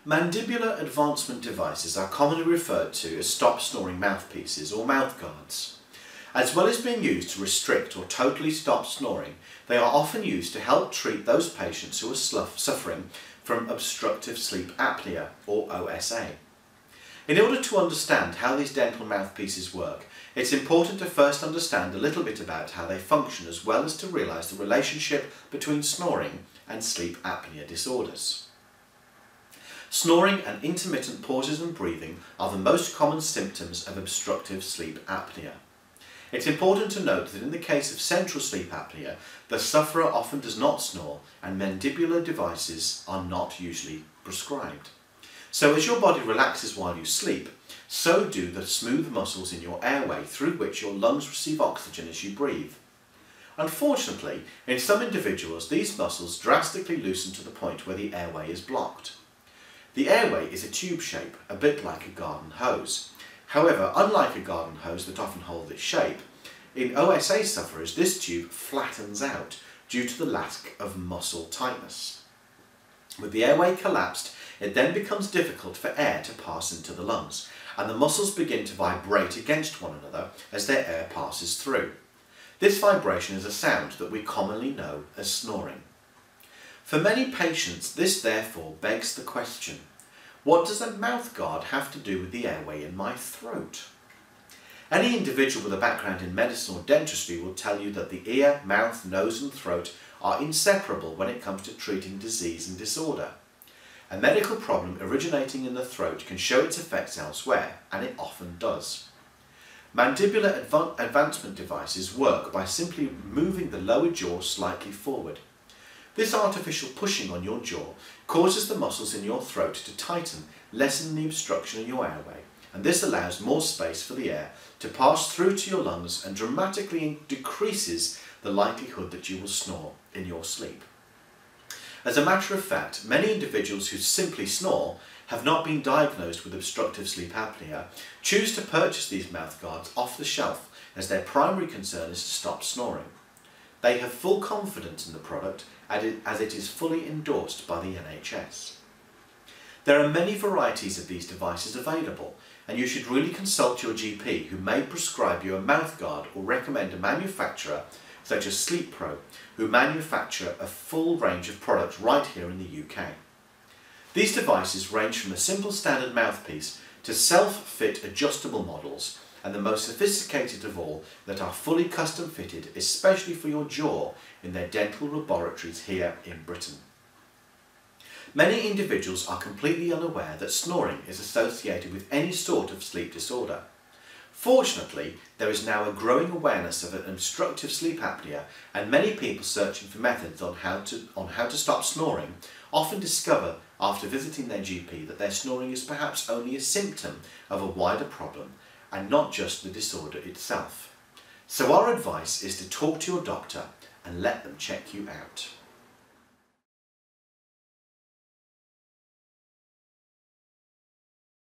Mandibular advancement devices are commonly referred to as stop snoring mouthpieces or mouth guards. As well as being used to restrict or totally stop snoring, they are often used to help treat those patients who are suffering from obstructive sleep apnea or OSA. In order to understand how these dental mouthpieces work, it's important to first understand a little bit about how they function as well as to realise the relationship between snoring and sleep apnea disorders. Snoring and intermittent pauses in breathing are the most common symptoms of obstructive sleep apnea. It's important to note that in the case of central sleep apnea, the sufferer often does not snore and mandibular devices are not usually prescribed. So as your body relaxes while you sleep, so do the smooth muscles in your airway through which your lungs receive oxygen as you breathe. Unfortunately, in some individuals, these muscles drastically loosen to the point where the airway is blocked. The airway is a tube shape, a bit like a garden hose. However, unlike a garden hose that often holds its shape, in OSA sufferers this tube flattens out due to the lack of muscle tightness. With the airway collapsed, it then becomes difficult for air to pass into the lungs, and the muscles begin to vibrate against one another as their air passes through. This vibration is a sound that we commonly know as snoring. For many patients, this therefore begs the question, what does a mouth guard have to do with the airway in my throat? Any individual with a background in medicine or dentistry will tell you that the ear, mouth, nose and throat are inseparable when it comes to treating disease and disorder. A medical problem originating in the throat can show its effects elsewhere, and it often does. Mandibular advancement devices work by simply moving the lower jaw slightly forward. This artificial pushing on your jaw causes the muscles in your throat to tighten, lessen the obstruction in your airway, and this allows more space for the air to pass through to your lungs and dramatically decreases the likelihood that you will snore in your sleep. As a matter of fact, many individuals who simply snore, have not been diagnosed with obstructive sleep apnea, choose to purchase these mouth guards off the shelf as their primary concern is to stop snoring. They have full confidence in the product as it is fully endorsed by the NHS. There are many varieties of these devices available, and you should really consult your GP who may prescribe you a mouth guard or recommend a manufacturer such as SleepPro, who manufacture a full range of products right here in the UK. These devices range from a simple standard mouthpiece to self-fit adjustable models, and the most sophisticated of all that are fully custom fitted especially for your jaw in their dental laboratories here in Britain. Many individuals are completely unaware that snoring is associated with any sort of sleep disorder. Fortunately, there is now a growing awareness of an obstructive sleep apnea, and many people searching for methods on how to stop snoring often discover after visiting their GP that their snoring is perhaps only a symptom of a wider problem and not just the disorder itself. So our advice is to talk to your doctor and let them check you out.